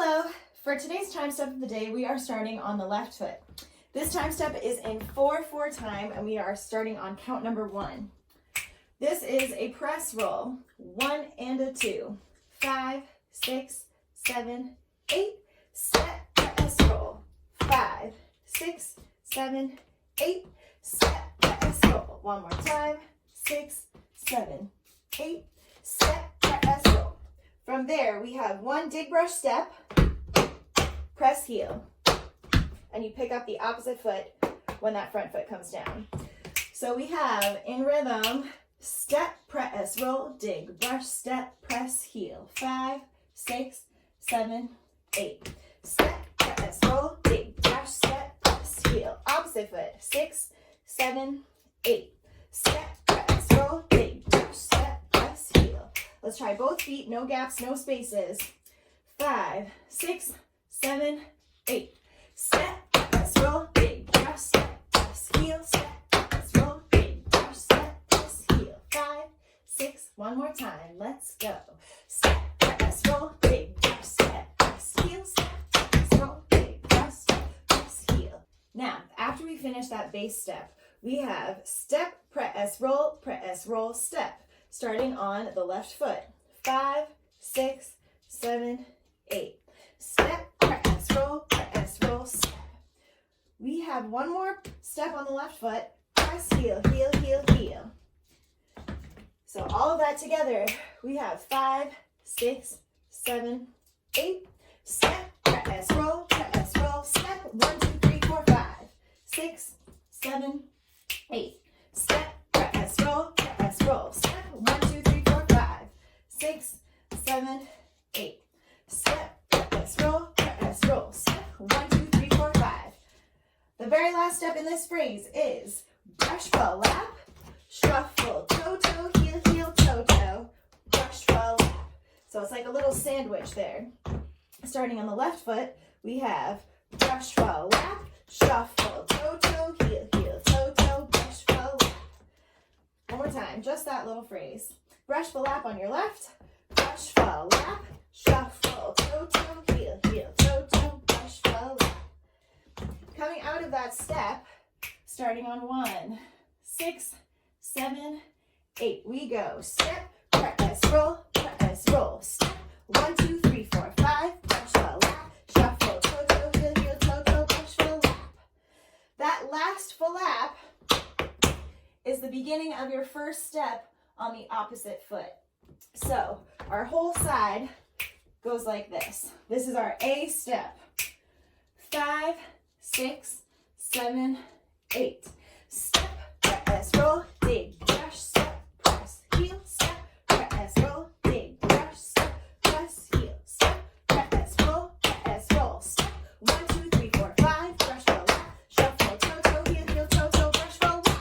Hello! For today's time step of the day, we are starting on the left foot. This time step is in 4/4 time, and we are starting on count number 1. This is a press roll, 1 and a 2, 5, 6, 7, 8, step, press roll, 5, 6, 7, 8, step, press roll. One more time, 6, 7, 8, step, press roll. From there, we have 1 dig brush step, press heel, and you pick up the opposite foot when that front foot comes down. So we have in rhythm, step, press, roll, dig, brush, step, press, heel, 5, 6, 7, 8. Step, press, roll, dig, brush, step, press, heel. Opposite foot, 6, 7, 8. Step, press, roll, dig, brush, step, press, heel. Let's try both feet, no gaps, no spaces. 5, 6, 7, 8. Step, press, roll, dig, brush, step, press, heel, step, press, roll, dig, brush, step, press, heel. 5, 6, one more time, let's go. Step, press, roll, dig, brush, step, press, heel, step, press, roll, dig, brush, step, press, heel. Now, after we finish that base step, we have step, press, roll, step, starting on the left foot. 5, 6, 7, 8. Step, press, roll, step. We have one more step on the left foot. Press, heel, heel, heel, heel. So all of that together, we have 5, 6, 7, 8. Step, press, roll, step. 1, 2, 3, 4, 5, 6, 7, 8. Step, press, roll, step. 1, 2, 3, 4, 5, 6, 7, 8. Step, press, roll, step. 1, 2, 3, 4, 5. The very last step in this phrase is brush, fall, lap, shuffle, toe, toe, heel, heel, toe, toe, brush, fall, lap. So it's like a little sandwich there. Starting on the left foot, we have brush, fall, lap, shuffle, toe, toe, heel, heel, toe, toe, brush, fall, lap. One more time, just that little phrase. Brush, fall, lap on your left, brush, fall, lap, shuffle, toe, toe, heel, heel, toe, toe, brush, fall, lap. Coming out of that step, starting on 1, 6, 7, 8. We go step, press, roll, step. 1, 2, 3, 4, 5, brush, fall, lap, shuffle, toe, toe, heel, heel, toe, toe, brush, fall, lap. That last full lap is the beginning of your first step on the opposite foot. So our whole side goes like this. This is our A step. 5, 6, 7, 8. Step, press, roll, dig, brush, step, press, heel, step, press, roll, dig, brush, step, press, heel, step, press, roll, step. 1, 2, 3, 4, 5, brush, roll, lap, shuffle, toe, toe, heel, heel, toe, toe, brush, roll, lap.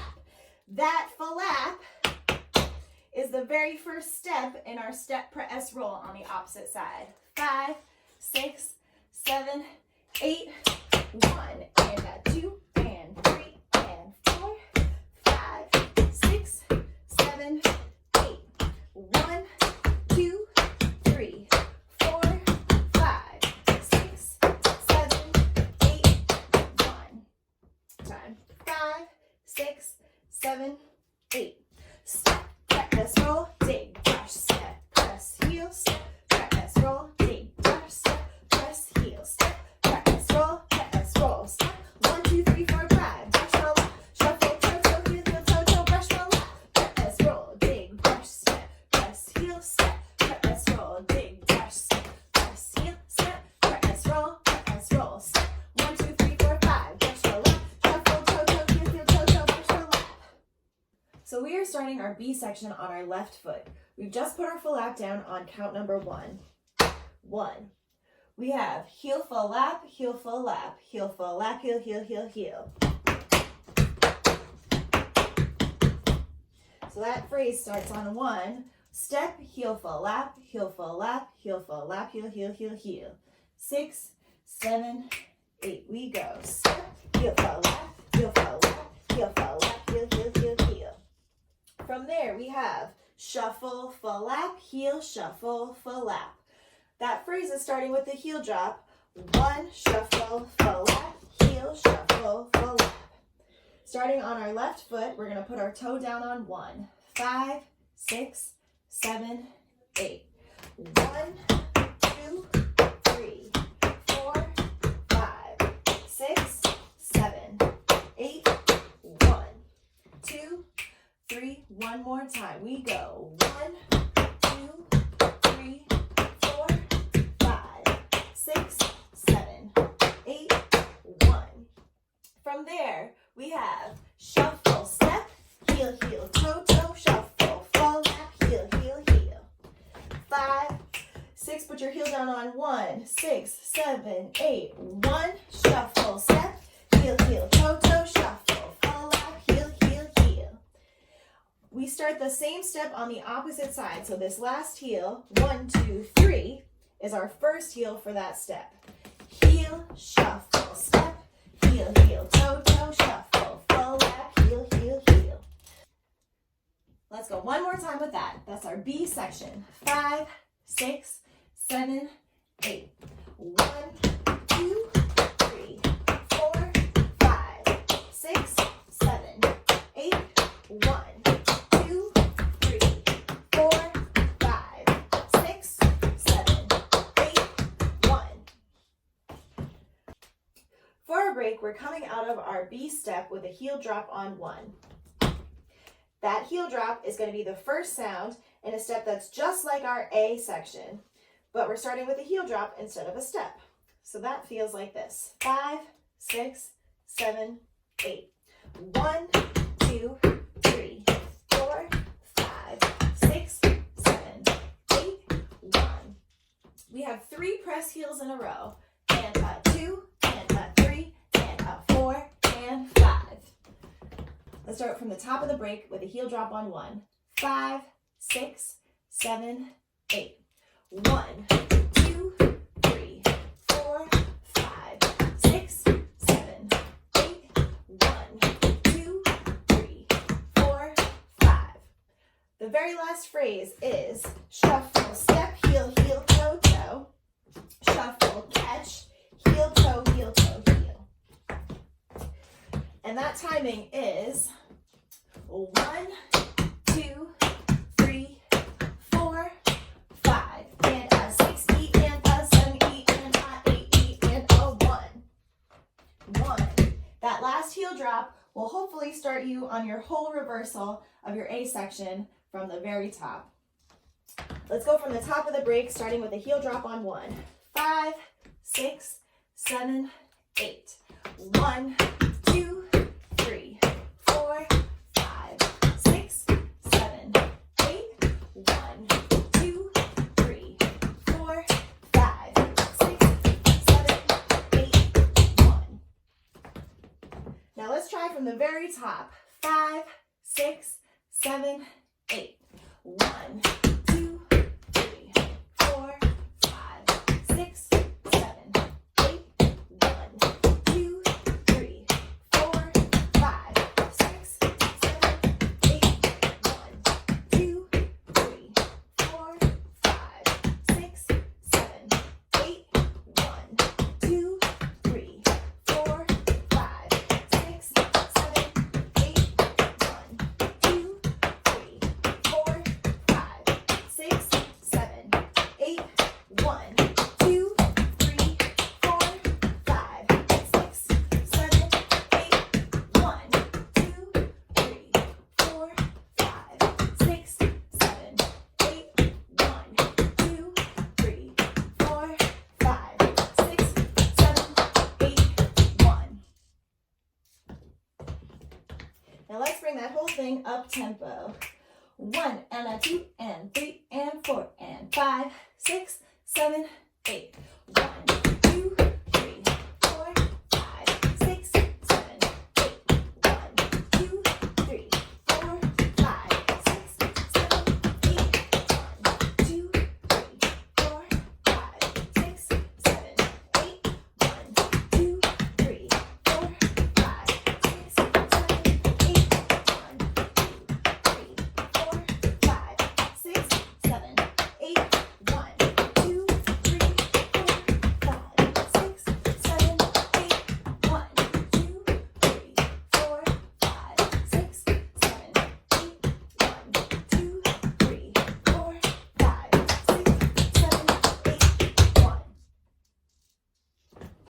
That full lap is the very first step in our step, press, roll on the opposite side. 5, 6, 7, 8, 1, and a 2, and 3, and 4, 5, 6, 7, 8. 1, 2, 3, 4, 5, 6, 7, 8, 1. Time. 5, 6, 7, 8. Step, press, roll, dig, brush, step, press, heel, step, press, roll, dig, brush, step, press, heel, step, press, roll, step. 1, 2, 3, 4, 5, brush, roll, lap, shuffle, toe, toe, heel, heel, toe, toe, brush, roll, lap, press, roll, dig, brush, step, press, heel, step, press, roll, dig, brush, step, press, heel, step, press, roll, step. 1, 2, 3, 4, 5, brush, roll, lap, shuffle, toe, toe, heel, heel, toe, toe, brush, roll, lap. So we are starting our B section on our left foot. We've just put our full lap down on count number 1. 1. We have heel, full lap, heel, full lap, heel, full lap, heel, heel, heel, heel. So that phrase starts on 1. Step, heel, full lap, heel, full lap, heel, full lap, heel, heel, heel, heel. 6, 7, 8. We go. Step, heel, full lap, heel, full lap, heel, full lap, heel, heel, heel, heel. From there, we have shuffle, full lap, heel, shuffle, full lap. That phrase is starting with the heel drop. 1, shuffle, full lap, heel, shuffle, full lap. Starting on our left foot, we're going to put our toe down on 1. 5, 6, 7, 8. 1, 2, 3, 4, 5, 6, 7, 8. 1, 2, 3. One more time. We go. 1, 2, 3, 4, 5, 6, 7, 8. 1. From there, we have shuffle, step, heel, heel, toe, toe, shuffle, full lap, heel, heel, heel. 5, 6, put your heel down on 1, 6, 7, 8. 1, shuffle, step, heel, heel, toe, toe, shuffle, full lap, heel, heel, heel. We start the same step on the opposite side. So this last heel, 1, 2, 3, is our first heel for that step. Heel, shuffle, step, heel, heel, toe, toe, shuffle, full lap, heel, heel, heel. Let's go one more time with that. That's our B section. 5, 6, 7, 8. 1, 2, 3, 4, 5, 6, 7, 8. 1, 2, 3, 4, 5, 6, 7, 8. 1. For our break, we're coming out of our B step with a heel drop on 1. That heel drop is going to be the first sound in a step that's just like our A section, but we're starting with a heel drop instead of a step. So that feels like this. 5, 6, 7, 8. 1, 2, 3, 4, 5, 6, 7, 8. 1. We have 3 press heels in a row. And a 2, and a 3, and a 4, and 5. Let's start from the top of the break with a heel drop on 1. 5, 6, 7, 8. 1, 2, 3, 4, 5, 6, 7, 8. 1, 2, 3, 4, 5. The very last phrase is shuffle, step, heel, heel, toe, toe. Shuffle, catch, heel, toe, heel, toe, heel. And that timing is 1, 2, 3, 4, 5, and a 6 E and a 7 E and a 8 E and a 1. 1. That last heel drop will hopefully start you on your whole reversal of your A section from the very top. Let's go from the top of the break, starting with a heel drop on 1. 5, 6, 7, 8. 1, 2, 3, 4, 5, 6, 7, 8. 1, 2, 3, 4, 5, 6, 7, 8. 1. Now let's try from the very top. 5, 6, 7, 8. 1, 2, 3, 4, 5, 6, 7, 8. 1, 2, 3, 4, 5, 6, 7, 8. 1, 2, 3, 4, 5, 6, 7, 8. 1, 2, 3, 4, 5, 6, 7, 8. 1, 2, 3, 4, 5, 6, 7, 8. 1, 2, 3, 4, 5, 6, 7, 8. 1, 2, 3, 4, 5, 6, 7, 8. 1, 2, 3, 4, 5, 6, 7, 8. 1. Now let's bring that whole thing up tempo. 1 and a 2 and 3 and 4 and 5, 6, 7, 8. 1,